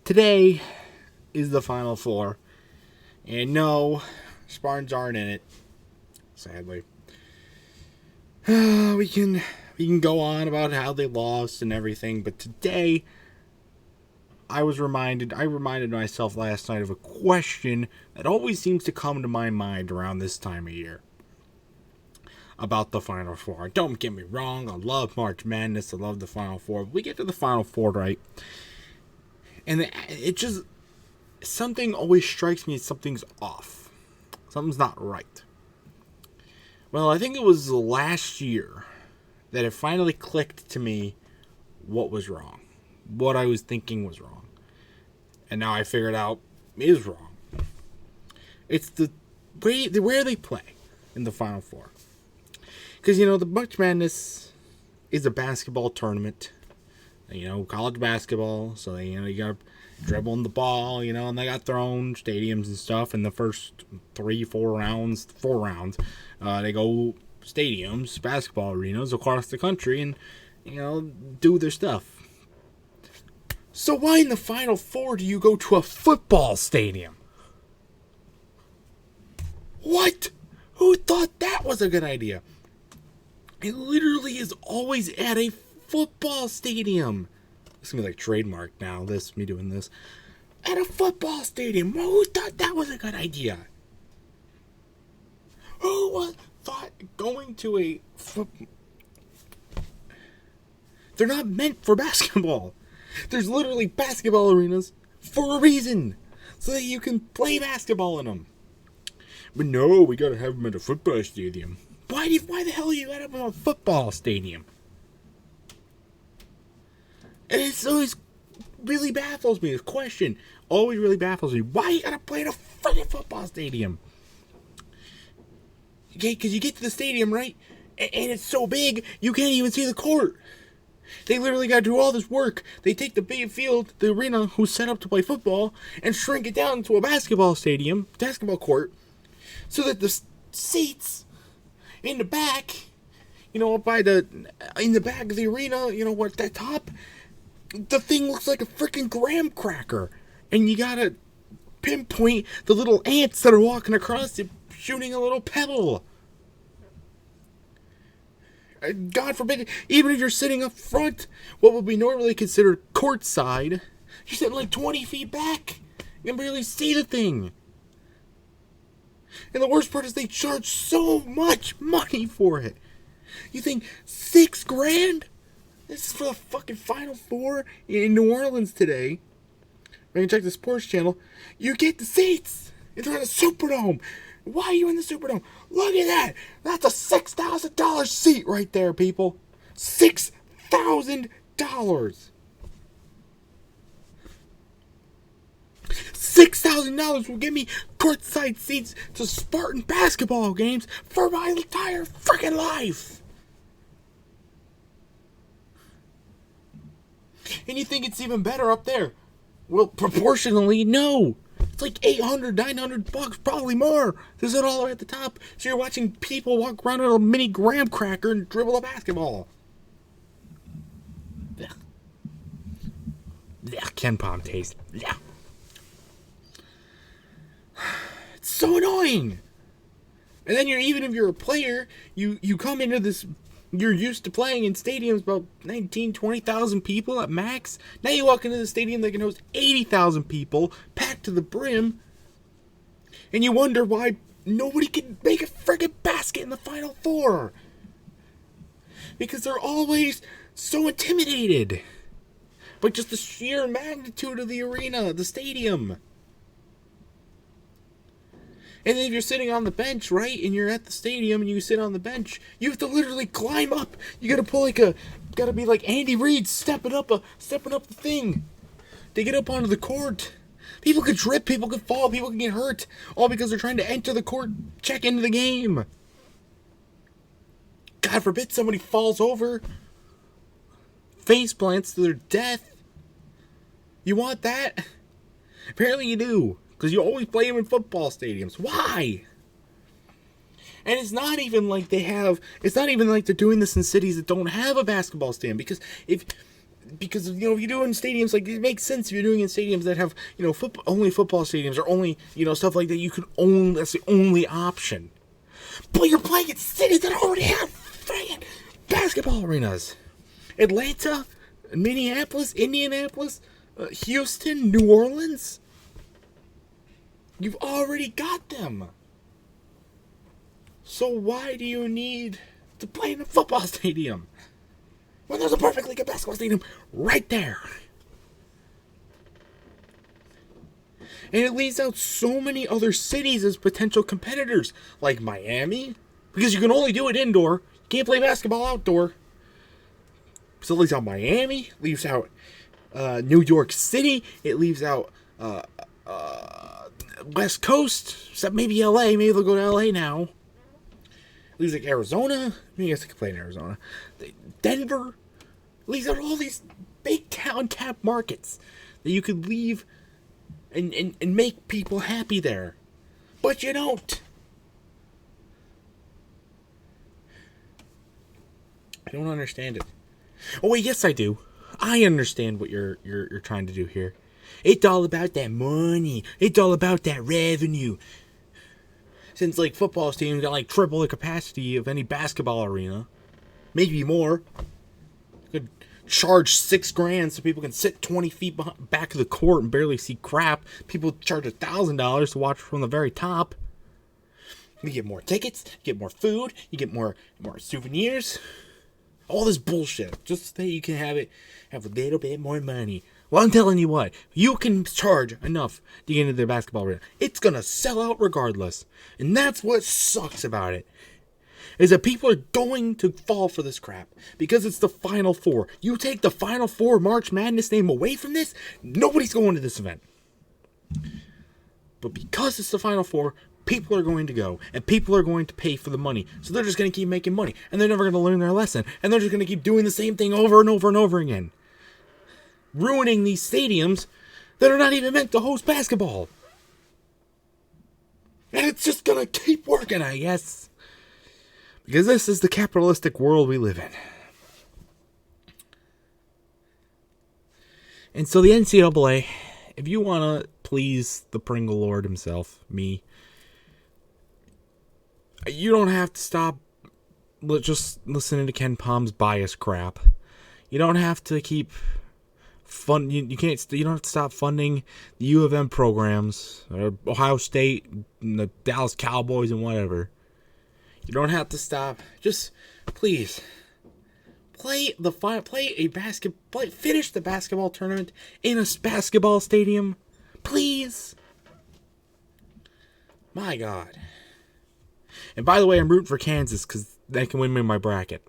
Today is the Final Four. And no, Spartans aren't in it. Sadly. We can go on about how they lost and everything, but today I reminded myself last night of a question that always seems to come to my mind around this time of year about the Final Four. Don't get me wrong, I love March Madness, I love the Final Four. But we get to the Final Four, right? And it just, something always strikes me as something's off. Something's not right. Well, I think it was last year that it finally clicked to me what was wrong. What I was thinking was wrong. And now I figured out is wrong. It's the way where they play in the Final Four. Because, the March Madness is a basketball tournament. College basketball. So, you got to dribble in the ball, and they got their own stadiums and stuff. In the first 4 rounds, they go stadiums, basketball arenas across the country and, do their stuff. So why in the Final Four do you go to a football stadium? What? Who thought that was a good idea? It literally is always at a football stadium. It's going to be like trademark now, me doing this. At a football stadium. Who thought that was a good idea? Who thought going to a They're not meant for basketball. There's literally basketball arenas for a reason. So that you can play basketball in them. But no, we gotta have them at a football stadium. Why the hell you got them in a football stadium? And it always really baffles me. This question always really baffles me. Why you gotta play in a freaking football stadium? Okay, because you get to the stadium, right? And it's so big, you can't even see the court. They literally gotta do all this work. They take the big field, the arena who's set up to play football, and shrink it down to a basketball court, so that the seats in the back, in the back of the arena, at the top, the thing looks like a freaking graham cracker. And you gotta pinpoint the little ants that are walking across it, shooting a little pebble. God forbid, even if you're sitting up front, what would be normally considered courtside, you're sitting like 20 feet back. You can barely see the thing. And the worst part is they charge so much money for it. You think $6,000? This is for the fucking Final Four in New Orleans today. When you check the sports channel, you get the seats. And they're in the Superdome. Why are you in the Superdome? Look at that. That's a $6,000 seat right there, people. $6,000. $6,000 will give me courtside seats to Spartan basketball games for my entire freaking life. And you think it's even better up there? Well, proportionally, no. It's like $800, $900, probably more. This is all the way at the top. So you're watching people walk around in a mini graham cracker and dribble a basketball. Blech. Blech, Ken Palm taste. Blech. It's so annoying. And then even if you're a player, you come into this. You're used to playing in stadiums about 19,000, 20,000 people at max. Now you walk into the stadium that can host 80,000 people, packed to the brim, and you wonder why nobody can make a friggin' basket in the Final Four. Because they're always so intimidated by just the sheer magnitude of the arena, the stadium. And then if you're sitting on the bench, right, and you're at the stadium and you sit on the bench, you have to literally climb up. You gotta pull gotta be like Andy Reid stepping up the thing to get up onto the court. People could trip, people could fall, people can get hurt, all because they're trying to enter the court, check into the game. God forbid somebody falls over, face plants to their death. You want that? Apparently you do. Because you always play them in football stadiums. Why? And it's not even like they're doing this in cities that don't have a basketball stadium. Because if because if you do it in stadiums, like, it makes sense if you're doing it in stadiums that have only football stadiums, or only stuff like that. You can own, that's the only option. But you're playing in cities that already have freaking basketball arenas. Atlanta, Minneapolis, Indianapolis, Houston, New Orleans. You've already got them. So why do you need to play in a football stadium when there's a perfectly good basketball stadium right there? And it leaves out so many other cities as potential competitors, like Miami, because you can only do it indoor. You can't play basketball outdoor. So it leaves out Miami, leaves out New York City, it leaves out West Coast, except maybe LA. Maybe they'll go to LA now. It leaves like Arizona. I guess they could play in Arizona. Denver. It leaves out all these big town cap markets that you could leave and make people happy there. But you don't. I don't understand it. Oh wait, yes I do. I understand what you're trying to do here. It's all about that money. It's all about that revenue. Since like football teams got like triple the capacity of any basketball arena, maybe more. You could charge $6,000 so people can sit 20 feet back of the court and barely see crap. People charge $1,000 to watch from the very top. You get more tickets, you get more food, you get more souvenirs. All this bullshit, just so that you can have a little bit more money. Well, I'm telling you what, you can charge enough to get into the basketball arena. It's gonna sell out regardless. And that's what sucks about it. Is that people are going to fall for this crap. Because it's the Final Four. You take the Final Four March Madness name away from this, nobody's going to this event. But because it's the Final Four, people are going to go, and people are going to pay for the money. So they're just going to keep making money, and they're never going to learn their lesson, and they're just going to keep doing the same thing over and over and over again. Ruining these stadiums that are not even meant to host basketball. And it's just going to keep working, I guess. Because this is the capitalistic world we live in. And so the NCAA, if you want to please the Pringle Lord himself, me, you don't have to stop just listening to Ken Palm's bias crap. You don't have to keep you don't have to stop funding the U of M programs, or Ohio State, and the Dallas Cowboys, and whatever. You don't have to stop. Just please finish the basketball tournament in a basketball stadium, please. My God. And by the way, I'm rooting for Kansas because they can win me my bracket.